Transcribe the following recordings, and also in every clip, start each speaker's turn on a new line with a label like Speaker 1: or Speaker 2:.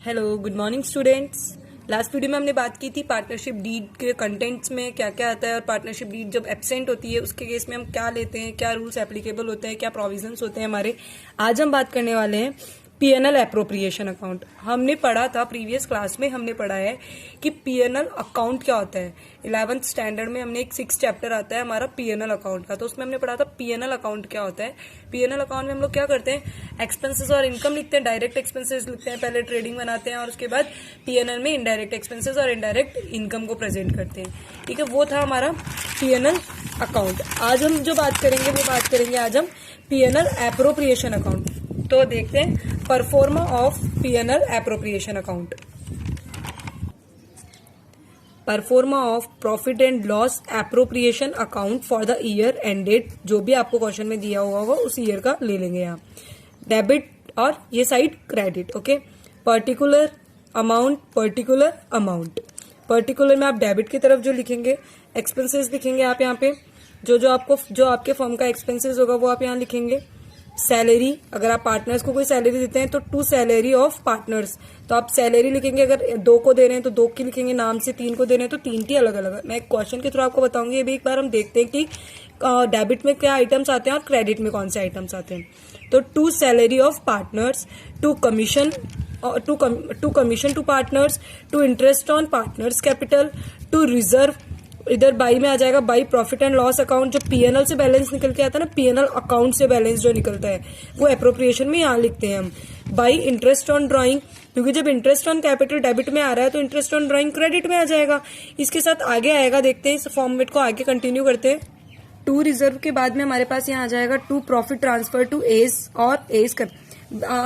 Speaker 1: Hello, good morning students. Last video में हमने बात की थी पार्टनरशिप डीड के कंटेंट्स में क्या क्या आता है और पार्टनरशिप डीड जब एब्सेंट होती है उसके केस में हम क्या लेते हैं, क्या रूल्स एप्लीकेबल होते हैं, क्या प्रोविजंस होते हैं हमारे। आज हम बात करने वाले हैं पीएनएल एप्रोप्रिएशन अकाउंट। हमने पढ़ा था प्रीवियस क्लास में, हमने पढ़ा है कि पीएनएल अकाउंट क्या होता है। 11th स्टैंडर्ड में हमने एक 6 चैप्टर आता है हमारा पीएनएल अकाउंट का, तो उसमें हमने पढ़ा था पीएनएल अकाउंट क्या होता है। पीएनएल अकाउंट में हम लोग क्या करते हैं, एक्सपेंसेस और इनकम लिखते हैं, डायरेक्ट एक्सपेंसेस लिखते हैं, पहले ट्रेडिंग बनाते हैं और उसके बाद पीएनएल में इनडायरेक्ट एक्सपेंसेस और इनडायरेक्ट इनकम को प्रेजेंट करते हैं। ठीक है, वो था हमारा पीएनएल अकाउंट। आज हम जो बात करेंगे वो बात करेंगे आज हम पीएनएल एप्रोप्रिएशन अकाउंट। तो देखते हैं pro forma of PNL appropriation account. Pro forma of profit and loss appropriation account for the year ended. जो भी आपको क्वेश्चन में दिया हुआ वो उस ईयर का ले लेंगे यहाँ। डेबिट और ये side credit. Okay, particular amount, particular amount. Particular में आप डेबिट की तरफ जो लिखेंगे एक्सपेंसेस लिखेंगे आप यहाँ पे, जो आपके फर्म का एक्सपेंसेस होगा वो आप यहाँ लिखेंगे। सैलरी, अगर आप पार्टनर्स को कोई सैलरी देते हैं तो टू सैलरी ऑफ पार्टनर्स, तो आप सैलरी लिखेंगे। अगर 2 को दे रहे हैं तो 2 की लिखेंगे नाम से, 3 को दे रहे हैं तो 3 की अलग अलग। मैं एक क्वेश्चन के थ्रू आपको बताऊंगी, ये भी एक बार हम देखते हैं कि डेबिट में क्या आइटम्स आते हैं और क्रेडिट में कौन से आइटम्स आते हैं। तो to salary of partners, to commission to partners, to interest on partners capital, to reserve. इधर बाई में आ जाएगा by profit and loss account. जो पीएनएल से बैलेंस निकल के आता है ना, पीएनएल अकाउंट से बैलेंस जो निकलता है वो एप्रोप्रिएशन में यहाँ लिखते हैं हम। बाई इंटरेस्ट ऑन ड्राइंग, क्योंकि जब इंटरेस्ट ऑन कैपिटल डेबिट में आ रहा है तो इंटरेस्ट ऑन ड्राइंग क्रेडिट में आ जाएगा। इसके साथ आगे आएगा, देखते हैं इस फॉर्मेट को आगे कंटिन्यू करते हैं। टू रिजर्व के बाद में हमारे पास यहाँ आ जाएगा to profit transfer to S और एस।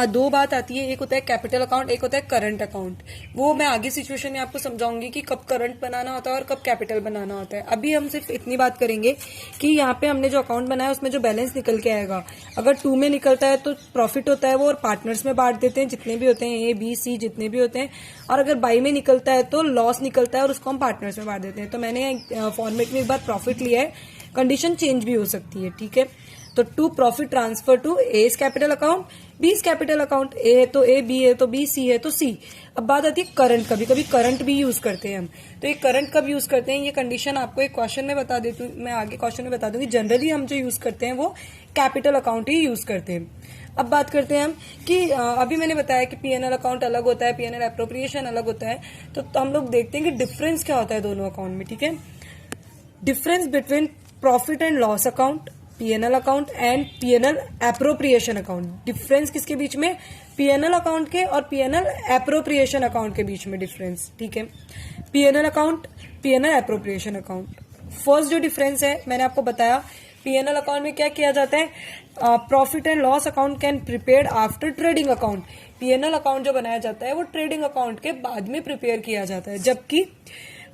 Speaker 1: 2 बात आती है, एक होता है कैपिटल अकाउंट, एक होता है करंट अकाउंट। वो मैं आगे सिचुएशन में आपको समझाऊंगी कि कब करंट बनाना होता है और कब कैपिटल बनाना होता है। अभी हम सिर्फ इतनी बात करेंगे कि यहाँ पे हमने जो अकाउंट बनाया उसमें जो बैलेंस निकल के आएगा, अगर 2 में निकलता है तो प्रॉफिट होता है वो, और पार्टनर्स में बांट देते हैं जितने भी होते हैं, ए बी सी जितने भी होते हैं। और अगर बाई में निकलता है तो लॉस निकलता है और उसको हम पार्टनर्स में बांट देते हैं। तो मैंने फॉर्मेट में एक बार प्रॉफिट लिया है, कंडीशन चेंज भी हो सकती है। ठीक है, तो to profit transfer to A's capital account, B's capital account. A है तो ए, बी है तो बी, सी है तो सी। अब बात आती है करंट, कभी कभी करंट भी यूज करते हैं हम। तो ये करंट कब यूज करते हैं, ये कंडीशन आपको एक क्वेश्चन में बता देती हूँ, मैं आगे क्वेश्चन में बता दूंगी। जनरली हम जो यूज करते हैं वो कैपिटल अकाउंट ही यूज करते हैं। अब बात करते हैं हम कि अभी मैंने बताया कि पीएनएल अकाउंट अलग होता है, पीएनएल एप्रोप्रिएशन अलग होता है। तो हम लोग देखते हैं कि डिफरेंस क्या होता है दोनों अकाउंट में। ठीक है, difference between profit and loss account, PNL account and PNL appropriation account. Difference किसके बीच में, पीएनएल अकाउंट के और पीएनएल एप्रोप्रिएशन अकाउंट के बीच में डिफरेंस। ठीक है, PNL account, PNL appropriation account. First जो डिफरेंस है मैंने आपको बताया, पीएनएल अकाउंट में क्या किया जाता है, profit and loss account can prepared after trading account. PNL account जो बनाया जाता है वो ट्रेडिंग अकाउंट के बाद में प्रिपेयर किया जाता है, जबकि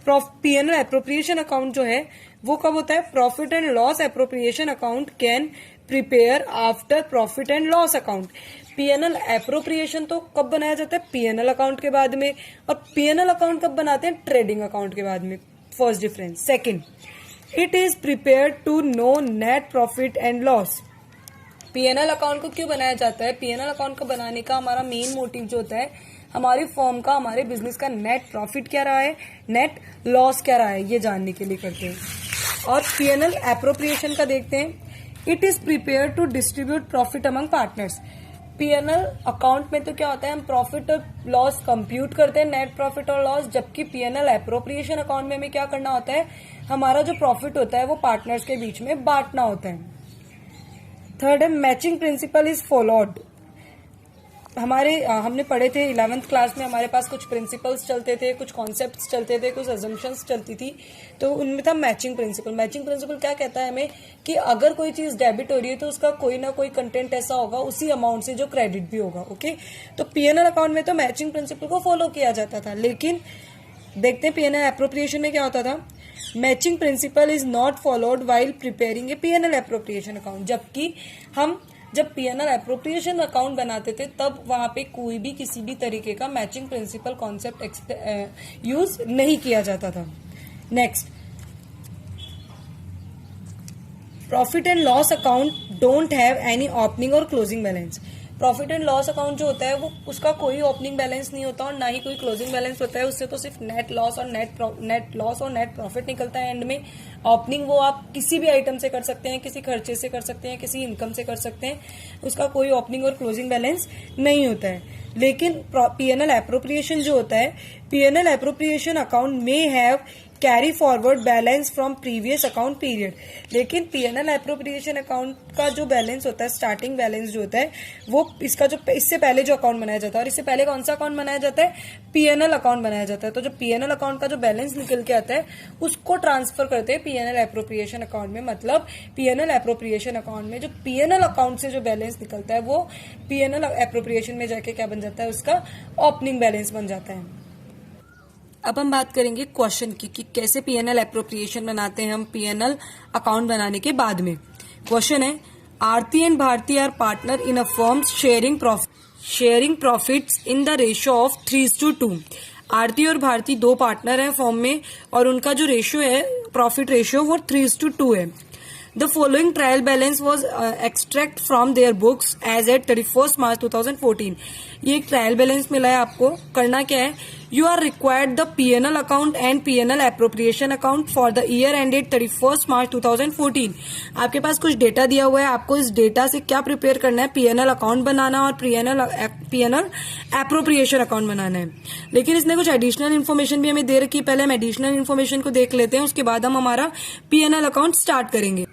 Speaker 1: पीएनएल एप्रोप्रिएशन अकाउंट जो है वो कब होता है, profit and loss appropriation account can prepare after profit and loss account. PNL appropriation तो कब बनाया जाता है, पीएनएल अकाउंट के बाद में, और पीएनएल अकाउंट कब बनाते हैं, ट्रेडिंग अकाउंट के बाद में। First difference. Second, it is prepared to know net profit and loss. PNL account को क्यों बनाया जाता है, पीएनएल अकाउंट को बनाने का हमारा मेन मोटिव जो होता है, हमारी फर्म का, हमारे बिजनेस का नेट प्रॉफिट क्या रहा है, नेट लॉस क्या रहा है, ये जानने के लिए करते हैं। और पीएनएल एप्रोप्रिएशन का देखते हैं, it is prepare to distribute profit among partners. PNL account में तो क्या होता है, हम प्रॉफिट और लॉस कंप्यूट करते हैं, नेट प्रॉफिट और लॉस, जबकि पीएनएल एप्रोप्रिएशन अकाउंट में हमें क्या करना होता है, हमारा जो प्रॉफिट होता है वो पार्टनर्स के बीच में बांटना होता है। थर्ड है, मैचिंग प्रिंसिपल इज फॉलोड। हमने पढ़े थे 11th क्लास में, हमारे पास कुछ प्रिंसिपल्स चलते थे, कुछ कॉन्सेप्ट्स चलते थे, कुछ अजम्पशंस चलती थी, तो उनमें था मैचिंग प्रिंसिपल। मैचिंग प्रिंसिपल क्या कहता है हमें कि अगर कोई चीज डेबिट हो रही है तो उसका कोई ना कोई कंटेंट ऐसा होगा उसी अमाउंट से जो क्रेडिट भी होगा। ओके, तो पीएनएल अकाउंट में तो मैचिंग प्रिंसिपल को फॉलो किया जाता था, लेकिन देखते हैं पीएनएल एप्रोप्रिएशन में क्या होता था, matching principal is not followed while preparing A PNL appropriation account. जबकि हम जब पीएनएल एप्रोप्रिएशन अकाउंट बनाते थे तब वहां पे कोई भी किसी भी तरीके का मैचिंग प्रिंसिपल कॉन्सेप्ट यूज नहीं किया जाता था। Next, profit and loss account don't have any opening or closing balance. Profit and loss account जो होता है वो उसका कोई ओपनिंग बैलेंस नहीं होता और ना ही कोई क्लोजिंग बैलेंस होता है, उससे तो सिर्फ नेट लॉस और नेट प्रॉफिट निकलता है एंड में। ओपनिंग वो आप किसी भी आइटम से कर सकते हैं, किसी खर्चे से कर सकते हैं, किसी इनकम से कर सकते हैं, उसका कोई ओपनिंग और क्लोजिंग बैलेंस नहीं होता है। लेकिन पीएनएल एप्रोप्रिएशन जो होता है, पीएनएल एप्रोप्रिएशन अकाउंट में have carry forward balance from previous account period. लेकिन पीएनएल एप्रोप्रिएशन अकाउंट का जो बैलेंस होता है, स्टार्टिंग बैलेंस जो होता है, वो इसका जो इससे पहले जो अकाउंट बनाया जाता है, और इससे पहले कौन सा अकाउंट बनाया जाता है, पीएनएल अकाउंट बनाया जाता है। तो जो पीएनएल अकाउंट का जो बैलेंस निकल के आता है उसको ट्रांसफर करते हैं पीएनएल एप्रोप्रिएशन अकाउंट में। मतलब पीएनएल एप्रोप्रिएशन अकाउंट में जो पीएनएल अकाउंट से जो बैलेंस निकलता है वो पीएनएल एप्रोप्रिएशन में जाके क्या बन जाता है, उसका ओपनिंग बैलेंस बन जाता है। अब हम बात करेंगे क्वेश्चन की कि कैसे पीएनएल एप्रोप्रिएशन बनाते हैं हम पीएनएल अकाउंट बनाने के बाद में। क्वेश्चन है, Aarti and Bharti are partner in a firm sharing profits in the ratio of 3:2। Aarti और भारती दो पार्टनर हैं फर्म में और उनका जो रेशियो है, प्रॉफिट रेशियो, वो 3:2 है। The following trial balance was extract from their books as at 31st March 2014। ये एक ट्रायल बैलेंस मिला है आपको। करना क्या है, you are required the PNL account and PNL appropriation account for the year ended 31st March 2014। आपके पास कुछ डेटा दिया हुआ है, आपको इस डेटा से क्या प्रिपेयर करना है, पीएनएल अकाउंट बनाना और पीएनएल एप्रोप्रिएशन अकाउंट बनाना है। लेकिन इसने कुछ एडिशनल इन्फॉर्मेशन भी हमें दे रखी है, पहले हम एडिशनल इन्फॉर्मेशन को देख लेते हैं, उसके बाद हम हमारा पीएनएल अकाउंट स्टार्ट करेंगे।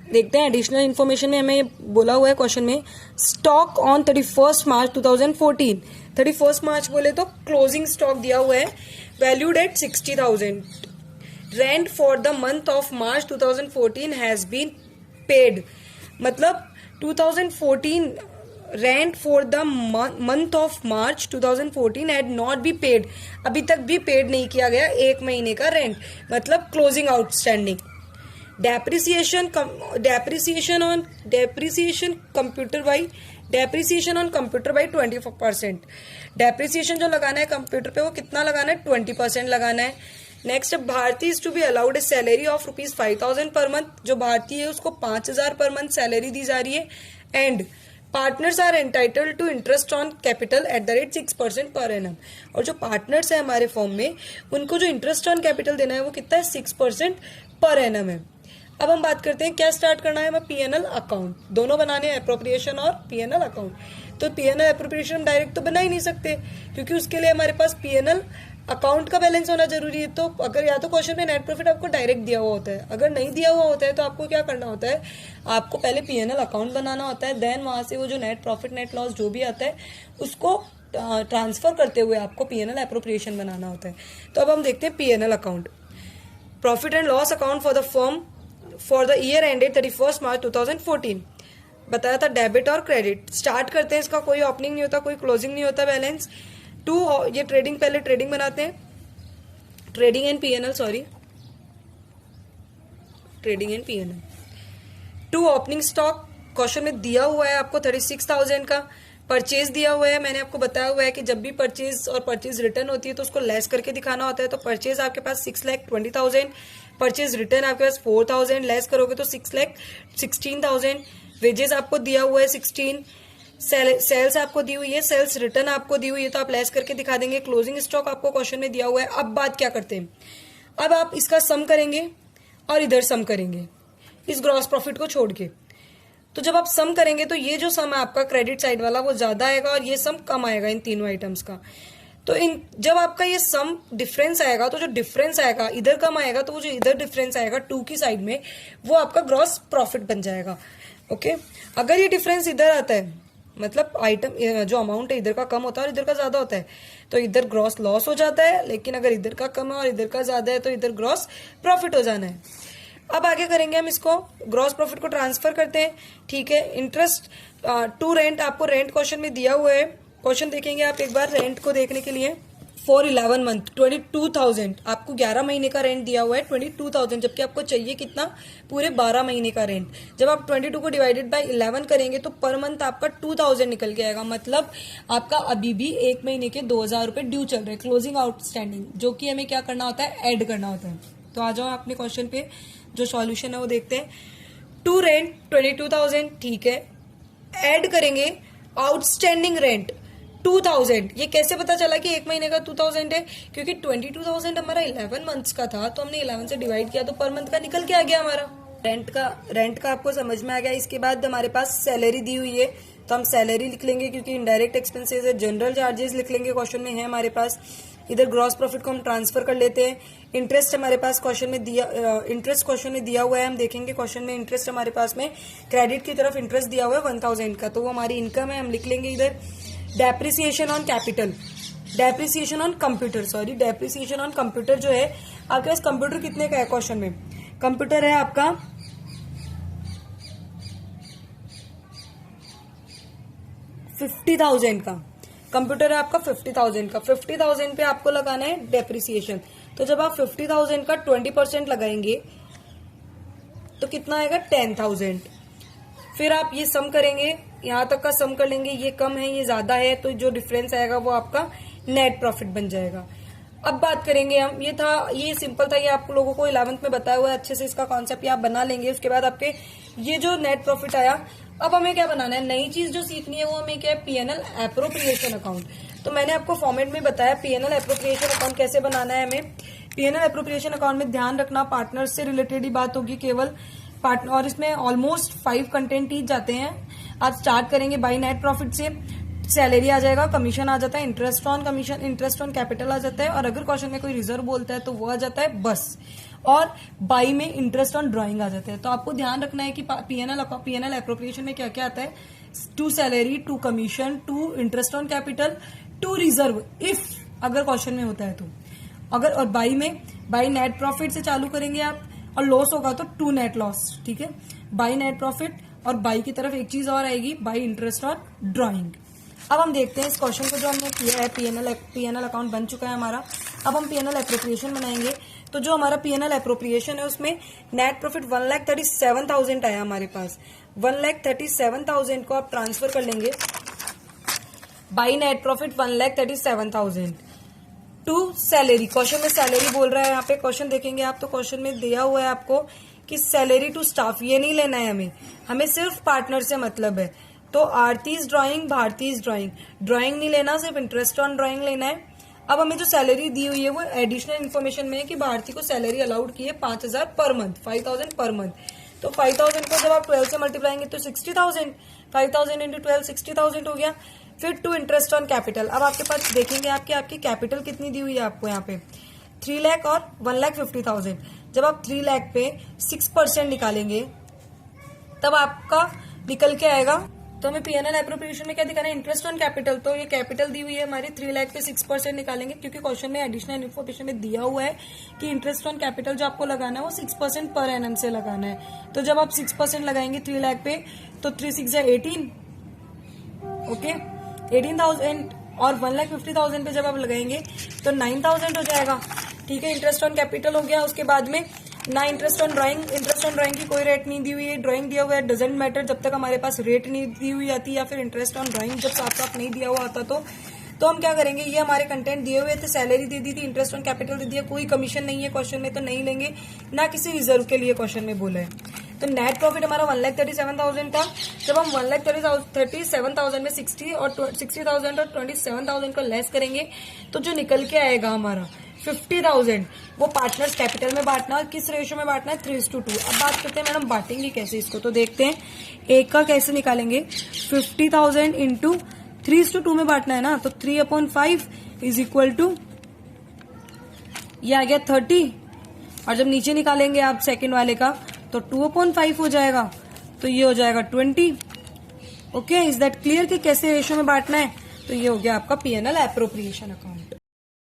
Speaker 1: देखते हैं एडिशनल इन्फॉर्मेशन में हमें बोला हुआ है क्वेश्चन में, stock on 31st March 2014। 31st मार्च बोले तो क्लोजिंग स्टॉक दिया हुआ है, valued at 60,000। Rent for the month of March 2014 has been paid. मतलब 2014 rent for the month of March 2014 had not be paid. अभी तक भी पेड नहीं किया गया एक महीने का रेंट, मतलब closing outstanding. Depreciation on computer by 20%। Depreciation जो लगाना है कंप्यूटर पे वो कितना लगाना है, 20% लगाना है। Next, Bharti is to be allowed a salary of ₹5,000 per month. जो भारती है उसको 5,000 पर मंथ सैलरी दी जा रही है। And partners are entitled to interest on capital at the rate 6% per annum. और जो पार्टनर्स है हमारे फॉर्म में, उनको जो इंटरेस्ट ऑन कैपिटल देना है वो कितना है, 6% पर एनम है। अब हम बात करते हैं क्या स्टार्ट करना है, हमें पीएनएल अकाउंट। दोनों बनाने हैं, एप्रोप्रिएशन और पीएनएल अकाउंट। तो पीएनएल एप्रोप्रिएशन हम डायरेक्ट तो बना ही नहीं सकते, क्योंकि उसके लिए हमारे पास पीएनएल अकाउंट का बैलेंस होना जरूरी है। तो अगर या तो क्वेश्चन में नेट प्रॉफिट आपको डायरेक्ट दिया हुआ होता है, अगर नहीं दिया हुआ होता है तो आपको क्या करना होता है, आपको पहले पीएनएल अकाउंट बनाना होता है, देन वहां से वो जो नेट प्रॉफिट नेट लॉस जो भी आता है उसको ट्रांसफर करते हुए आपको पीएनएल एप्रोप्रिएशन बनाना होता है। तो अब हम देखते हैं PNL account. Profit and loss account for the firm for the year ended 31st March 2014। बताया था डेबिट और क्रेडिट। स्टार्ट करते हैं, इसका कोई ओपनिंग नहीं होता, कोई क्लोजिंग नहीं होता बैलेंस। ये ट्रेडिंग, पहले ट्रेडिंग बनाते हैं, trading and PNL, trading and PNL. To opening stock question में दिया हुआ है आपको 36,000 का। परचेज दिया हुआ है, मैंने आपको बताया हुआ है कि जब भी परचेज और परचेज रिटर्न होती है तो उसको लेस करके दिखाना होता है। तो परचेज आपके पास 6,20,000, परचेज रिटर्न आपके पास 4,000, लेस करोगे तो 6,16,000। वेजेस आपको दिया हुआ है 16, सेल्स आपको दी हुई है, सेल्स रिटर्न आपको दी हुई है तो आप लेस करके दिखा देंगे। क्लोजिंग स्टॉक आपको क्वेश्चन में दिया हुआ है। अब बात क्या करते हैं, अब आप इसका सम करेंगे और इधर सम करेंगे इस ग्रॉस प्रॉफिट को छोड़ के। तो जब आप सम करेंगे तो ये जो सम है आपका क्रेडिट साइड वाला वो ज्यादा आएगा और ये सम कम आएगा इन तीनों आइटम्स का। तो जब आपका ये सम डिफरेंस आएगा तो जो डिफरेंस आएगा इधर कम आएगा, तो वो जो इधर डिफरेंस आएगा 2 की साइड में वो आपका ग्रॉस प्रॉफिट बन जाएगा। ओके, अगर ये डिफरेंस इधर आता है, मतलब आइटम जो अमाउंट है इधर का कम होता है और इधर का ज्यादा होता है, तो इधर ग्रॉस लॉस हो जाता है। लेकिन अगर इधर का कम है और इधर का ज्यादा है तो इधर ग्रॉस प्रॉफिट हो जाना है। अब आगे करेंगे हम इसको, ग्रॉस प्रॉफिट को ट्रांसफर करते हैं। ठीक है, इंटरेस्ट टू रेंट, आपको रेंट क्वेश्चन में दिया हुआ है। क्वेश्चन देखेंगे आप एक बार रेंट को देखने के लिए। फॉर 11 मंथ 22,000, आपको 11 महीने का रेंट दिया हुआ है 22,000, जबकि आपको चाहिए कितना, पूरे 12 महीने का रेंट। जब आप 22 को डिवाइडेड बाय 11 करेंगे तो पर मंथ आपका 2,000 निकल के आएगा। मतलब आपका अभी भी एक महीने के 2,000 रुपए ड्यू चल रहे हैं, क्लोजिंग आउटस्टैंडिंग, जो कि हमें क्या करना होता है, ऐड करना होता है। तो आ जाओ अपने क्वेश्चन पे, जो सॉल्यूशन है वो देखते हैं। टू रेंट 22,000, ठीक है, ऐड करेंगे आउटस्टैंडिंग रेंट 2000। ये कैसे पता चला कि एक महीने का 2000 है? क्योंकि 22,000 हमारा 11 मंथ्स का था, तो हमने 11 से डिवाइड किया तो पर मंथ का निकल के आ गया हमारा। रेंट का आपको समझ में आ गया। इसके बाद हमारे पास सैलरी दी हुई है, तो हम सैलरी लिख लेंगे क्योंकि इनडायरेक्ट एक्सपेंसेस है। जनरल चार्जेस लिख लेंगे, क्वेश्चन में है हमारे पास। इधर ग्रॉस प्रॉफिट को हम ट्रांसफर कर लेते हैं। इंटरेस्ट हमारे पास क्वेश्चन में दिया हुआ है, हम देखेंगे क्वेश्चन में इंटरेस्ट हमारे पास में क्रेडिट की तरफ इंटरेस्ट दिया हुआ है 1000 का, तो वो हमारी इनकम है, हम लिख लेंगे इधर। Depreciation on capital, depreciation on computer जो है आपके पास, कंप्यूटर कितने का है क्वेश्चन में? कंप्यूटर है आपका 50,000 का। कंप्यूटर है आपका 50,000 का। 50,000 पे आपको लगाना है डेप्रिसिएशन। तो जब आप 50,000 का 20% लगाएंगे तो कितना आएगा? 10,000। फिर आप ये सम करेंगे, यहां तक का सम कर लेंगे, ये कम है ये ज्यादा है, तो जो डिफरेंस आएगा वो आपका नेट प्रॉफिट बन जाएगा। अब बात करेंगे हम, ये सिंपल था, ये आप लोगों को 11th में बताया हुआ है, अच्छे से इसका कॉन्सेप्ट आप बना लेंगे। उसके बाद आपके ये जो नेट प्रॉफिट आया, अब हमें क्या बनाना है? नई चीज जो सीखनी है वो हमें क्या है? PNL appropriation account. तो मैंने आपको फॉर्मेट में बताया पीएनएल एप्रोप्रिएशन अकाउंट कैसे बनाना है हमें। पीएनएल एप्रोप्रिएशन अकाउंट में ध्यान रखना, पार्टनर से रिलेटेड ही बात होगी केवल पार्टनर, और इसमें ऑलमोस्ट 5 कंटेंट ही जाते हैं। आप स्टार्ट करेंगे बाई नेट प्रॉफिट से, सैलरी आ जाएगा, कमीशन आ जाता है, interest on commission, interest on capital आ जाता है, और अगर क्वेश्चन में कोई रिजर्व बोलता है तो वो आ जाता है बस। और बाई में इंटरेस्ट ऑन ड्राइंग आ जाता है। तो आपको ध्यान रखना है कि पीएनएल एप्रोप्रिएशन में क्या क्या आता है? To salary, to commission, to interest on capital, to reserve, if अगर क्वेश्चन में होता है तो। अगर और बाई नेट प्रॉफिट से चालू करेंगे आप, और लॉस होगा तो टू नेट लॉस, ठीक है। बाई नेट प्रॉफिट, और बाई की तरफ एक चीज और आएगी, बाई इंटरेस्ट ऑन ड्राइंग। अब हम देखते हैं इस क्वेश्चन को जो हमने किया है, पीएनएल अकाउंट बन चुका है हमारा। अब हम पीएनएल एप्रोप्रिएशन बनाएंगे। तो जो हमारा पीएनएल एप्रोप्रिएशन है उसमें नेट प्रॉफिट 1,37,000 आया हमारे पास। 1,37,000 को आप ट्रांसफर कर लेंगे by net profit 1,37,000 to salary. Question में सैलरी बोल रहा है यहाँ पे, क्वेश्चन देखेंगे आप तो क्वेश्चन में दिया हुआ है आपको कि सैलरी टू स्टाफ, ये नहीं लेना है हमें सिर्फ पार्टनर से मतलब है। तो आरतीज ड्राइंग, भारतीज ड्राइंग नहीं लेना, सिर्फ इंटरेस्ट ऑन ड्राइंग लेना है। अब हमें जो सैलरी दी हुई है वो एडिशनल इन्फॉर्मेशन में है कि भारती को सैलरी अलाउड की है 5,000 पर मंथ, 5,000 पर मंथ। तो 5,000 को जब आप 12 से मल्टीप्लाएंगे तो 60,000, 5,000 इंटू 12 60,000 हो गया। फिर टू इंटरेस्ट ऑन कैपिटल। अब आपके पास देखेंगे आपकी कैपिटल कितनी दी हुई है आपको यहाँ पे, 3 लाख और 1,50,000। जब आप 3 लाख पे 6% निकालेंगे तब आपका निकल के आएगा। तो हमें पीएनएल एप्रोप्रिएशन में क्या दिखाना है? Interest on capital. तो ये कैपिटल दी हुई है हमारी 3 लाख पे 6% निकालेंगे, क्योंकि क्वेश्चन में एडिशनल इन्फॉर्मेशन में दिया हुआ है कि इंटरेस्ट ऑन कैपिटल जो आपको लगाना है वो 6% पर एनम से लगाना है। तो जब आप 6% लगाएंगे 3 लाख पे, तो 3 6 18, ओके 18,000, और 1,50,000 पे जब आप लगाएंगे तो 9,000 हो जाएगा, ठीक है। इंटरेस्ट ऑन कैपिटल हो गया। उसके बाद में ना इंटरेस्ट ऑन ड्राइंग की कोई रेट नहीं दी हुई है, ड्राइंग दिया हुआ है, डजेंट मैटर जब तक हमारे पास रेट नहीं दी हुई आती, या फिर इंटरेस्ट ऑन ड्राइंग जब साफ नहीं दिया हुआ आता तो हम क्या करेंगे? ये हमारे कंटेंट दिए हुए थे, सैलरी दे दी थी, इंटरेस्ट ऑन कैपिटल दे दिया, कोई कमीशन नहीं है क्वेश्चन में तो नहीं लेंगे, ना किसी रिजर्व के लिए क्वेश्चन में बोला है। तो नेट प्रॉफिट हमारा 1,37,000 था। जब हम 1,37,000 में 60,000 और 27,000 को लेस करेंगे तो जो निकल के आएगा हमारा 50,000, वो पार्टनर्स कैपिटल में बांटना, और किस रेशियो में बांटना है? 3:2। अब बात करते हैं मैडम बांटेंगे कैसे इसको, तो देखते हैं एक का कैसे निकालेंगे। 50,000 इंटू 3:2 में बांटना है ना, तो 3/5 इज इक्वल टू, ये आ गया 30, और जब नीचे निकालेंगे आप सेकंड वाले का तो 2/5 हो जाएगा, तो ये हो जाएगा 20। ओके, इज दैट क्लियर कि कैसे रेशियो में बांटना है? तो ये हो गया आपका पीएनएल एप्रोप्रिएशन अकाउंट।